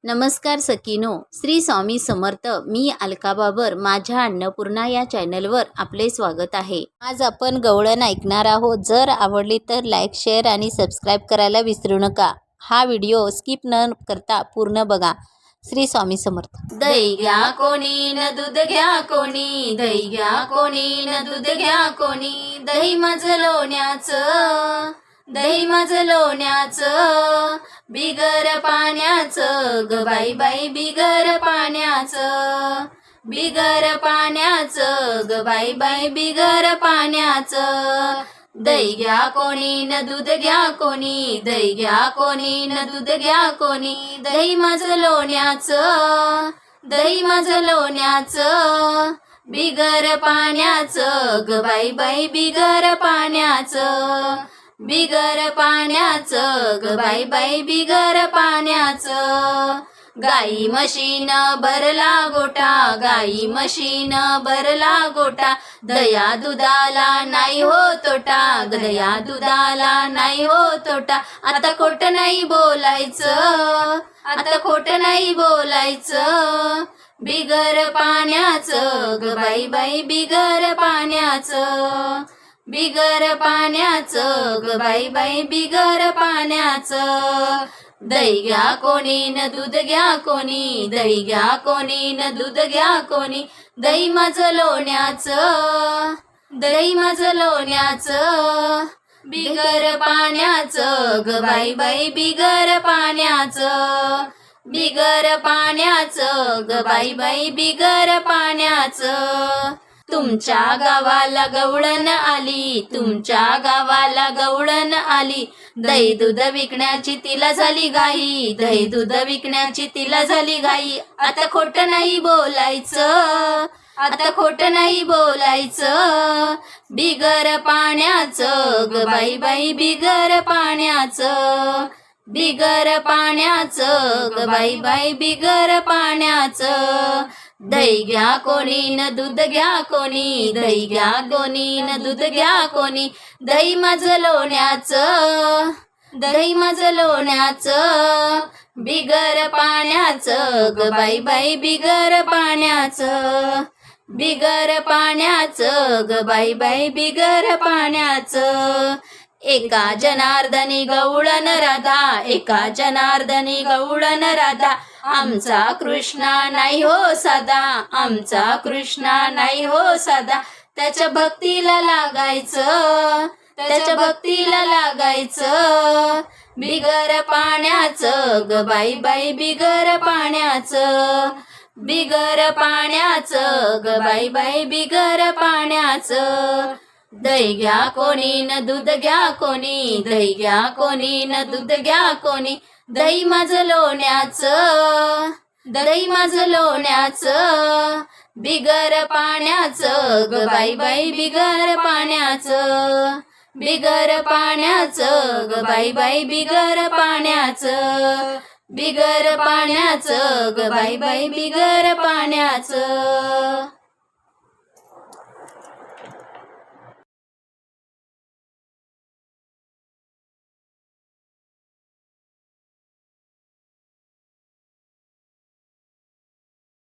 नमस्कार सखीनो, श्री स्वामी समर्थ. मी अलका बाबर. माझ्या अन्नपूर्णा या चॅनलवर आपले स्वागत आहे. आज आपण गवळण ऐकणार आहोत. जर आवडली तर लाईक, शेअर आणि सबस्क्राईब करायला विसरू नका. हा व्हिडिओ स्किप न करता पूर्ण बघा. श्री स्वामी समर्थ. दही घ्या कोणी न दूध घ्या कोणी, दही घ्या कोणी न दूध घ्या कोणी, दही माझं लोण्याचं, दही माझं लोण्याचं, बिगर पाण्याचं ग बाई बाई, बिगर पाण्याचं, बिगर पाण्याचं ग बाई बाई, बिगर पाण्याचं. दही घ्या कोणी न दूध घ्या कोणी, दही घ्या कोणी न दूध घ्या कोणी, दही माझं लोण्याचं, दही माझं लोण्याचं, बिगर पाण्याचं ग बाई बाई, बिगर पाण्याचं, बिगर पाण्याचं ग बाई बाई, बिगर पाण्याचं. गाई म्हशीन भरला गोठा, गाई म्हशीन भरला गोठा, दया दुधाला नाही हो तोटा, दया दुधाला नाही हो तोटा. आता खोट नाही बोलायचं, आता खोट नाही बोलायचं, बिगर पाण्याचं ग बाई बाई, बिगर पाण्याचं, बिगर पाण्याचं ग बाई बाई, बिगर पाण्याचं. दही घ्या कोणी न दूध घ्या कोणी, दही घ्या कोणी न दूध घ्या कोणी, दही माझं लोण्याचं, दही माझं लोण्याचं, बिगर पाण्याचं ग बाई बाई, बिगर पाण्याचं, बिगर पाण्याचं ग बाई बाई, बिगर पाण्याचं. तुमच्या गावाला गवळण आली, तुमच्या गावाला गवळण आली, दही दूध विकण्याची तिला झाली घाई, दही दूध विकण्याची तिला झाली घाई. आता खोट नाही बोलायचं, आता खोट नाही बोलायचं, बिगर पाण्याचं ग बाई बाई, बिगर पाण्याचं, बिगर पाण्याचं ग बाई बाई, बिगर पाण्याचं. दही घ्या कोणी न दूध घ्या कोणी, दही घ्या कोणी न दूध घ्या कोणी, दही माझं लोण्याचं, दही माझं लोण्याचं, बिगर पाण्याचं ग बाई बाई, बिगर पाण्याचं, बिगर पाण्याचं ग बाई बाई, बिगर पाण्याचं. एका जनार्दनी गवळण राधा, एका जनार्दनी गवळण राधा, आमचा कृष्णा नाही हो साधा, आमचा कृष्णा नाही हो साधा. त्याच्या भक्तीला लागायचं, त्याच्या भक्तीला लागायचं, बिगर पाण्याचं ग बाई बाई, बिगर पाण्याचं, बिगर पाण्याचं ग बाई बाई, बिगर पाण्याचं. दही घ्या कोणी न दूध घ्या कोणी, दही घ्या कोणी न दूध घ्या कोणी, दही माझं लोण्याचं, दही माझं लोण्याचं, बिगर पाण्याचं ग बाई बाई, बिगर पाण्याचं, बिगर पाण्याचं ग बाई बाई, बिगर पाण्याचं, बिगर पाण्याचं ग बाई बाई, बिगर पाण्याचं.